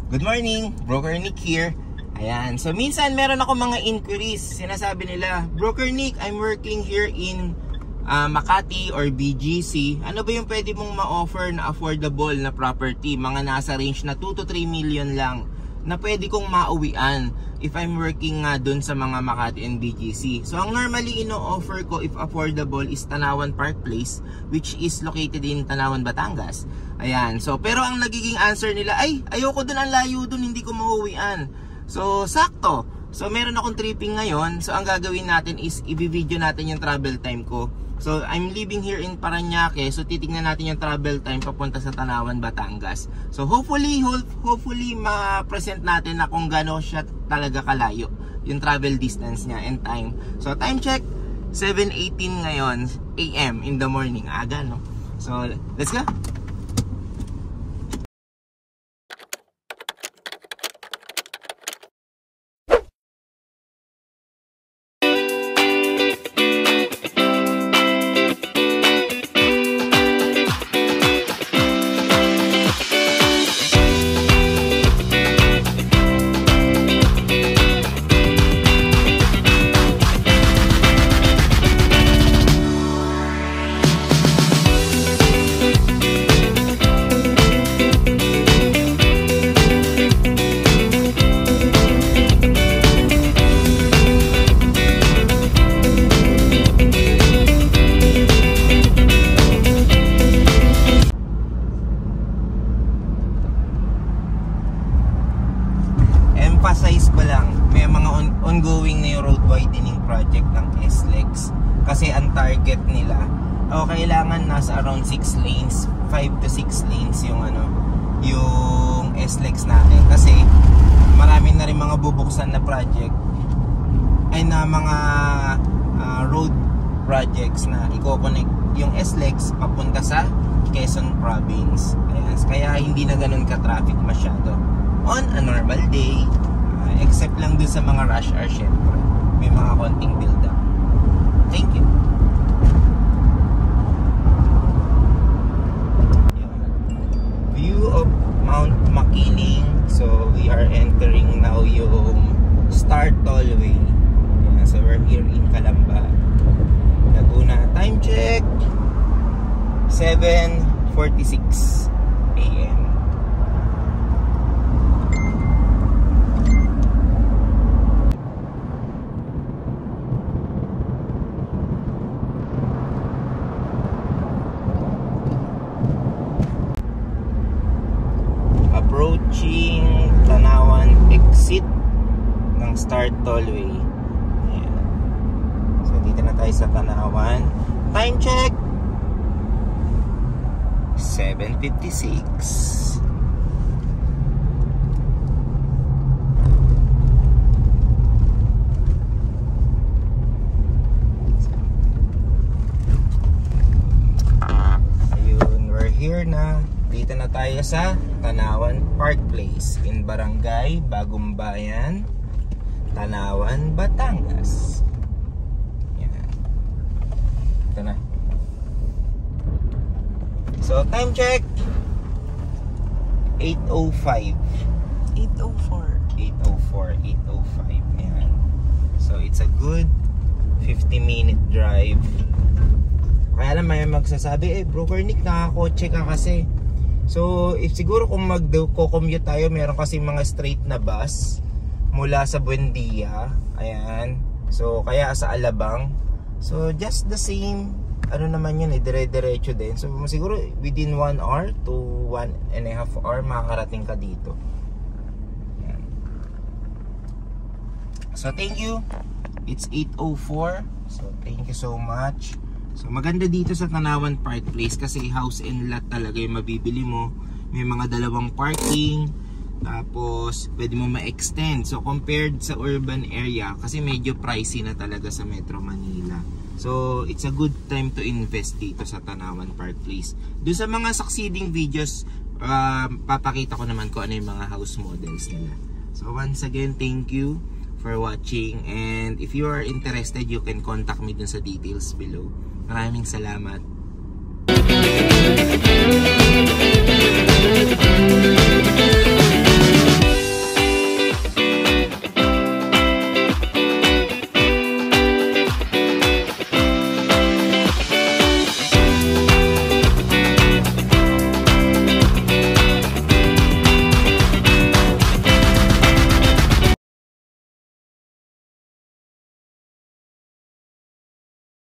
Good morning, Broker Nick here. Ayan, so minsan meron ako mga inquiries. Sinasabi nila, Broker Nick, I'm working here in Makati or BGC. Ano ba yung pwede mong ma-offer na affordable na property? Mga nasa range na 2 to 3 million lang na pwede kong mauwian if I'm working nga dun sa mga Makati and BGC. So ang normally ino-offer ko if affordable is Tanawan Park Place, which is located in Tanawan, Batangas. Ayan, so pero ang nagiging answer nila ay ayoko dun, ang layo dun, hindi ko mauwian. So sakto. So meron akong tripping ngayon. So ang gagawin natin is i-video natin yung travel time ko. So I'm living here in Parañaque. So titingnan natin yung travel time papunta sa Tanawan, Batangas. So hopefully ma-present natin na kung gaano siya talaga kalayo yung travel distance niya and time. So time check 7:18 ngayon AM in the morning. Aga, no? So let's go. Emphasize ko lang, may mga ongoing na yung road widening project ng SLEX. Kasi ang target nila, kailangan nasa around 6 lanes, 5 to 6 lanes yung yung SLEX natin. Kasi marami na rin mga bubuksan na project ay na mga road projects na i-connect yung SLEX papunta sa Quezon Province. Ayan, kaya hindi na ganun ka-traffic masyado on a normal day. Except lang dun sa mga rush hour, syempre may mga konting build up. Thank you. View of Mount Makiling. So we are entering now yung Star Tollway. So we're here in Calamba, Laguna. Time check 7:46 AM. Approaching Tanawan exit ng Star Tollway. Ayan. So dito na tayo sa Tanawan. Time check 7:56. Ayun, we're here na. Dito na tayo sa Tanawan Park Place in Barangay Bagong Bayan, Tanawan, Batangas. Yan. Ito na. So time check 8:05. 8:05. Yan. So it's a good 50-minute drive. Kaya lang may magsasabi, Broker Nick, nakakotse ka kasi. So, if siguro kung mag-commute tayo, meron kasi mga straight na bus mula sa Buendia. Ayan. So, kaya sa Alabang. So, just the same, naman yun, dire-diretso din. So, siguro within 1 hour to 1.5 hour, makakarating ka dito. Ayan. So, thank you. It's 8:04. So, thank you so much. So maganda dito sa Tanawan Park Place kasi house and lot talaga yung mabibili mo. May mga dalawang parking, tapos pwede mo ma-extend. So compared sa urban area, kasi medyo pricey na talaga sa Metro Manila. So it's a good time to invest dito sa Tanawan Park Place. Doon sa mga succeeding videos, papakita ko naman kung ano yung mga house models nila. So once again, thank you for watching, and if you are interested, you can contact me dun sa details below. Maraming salamat.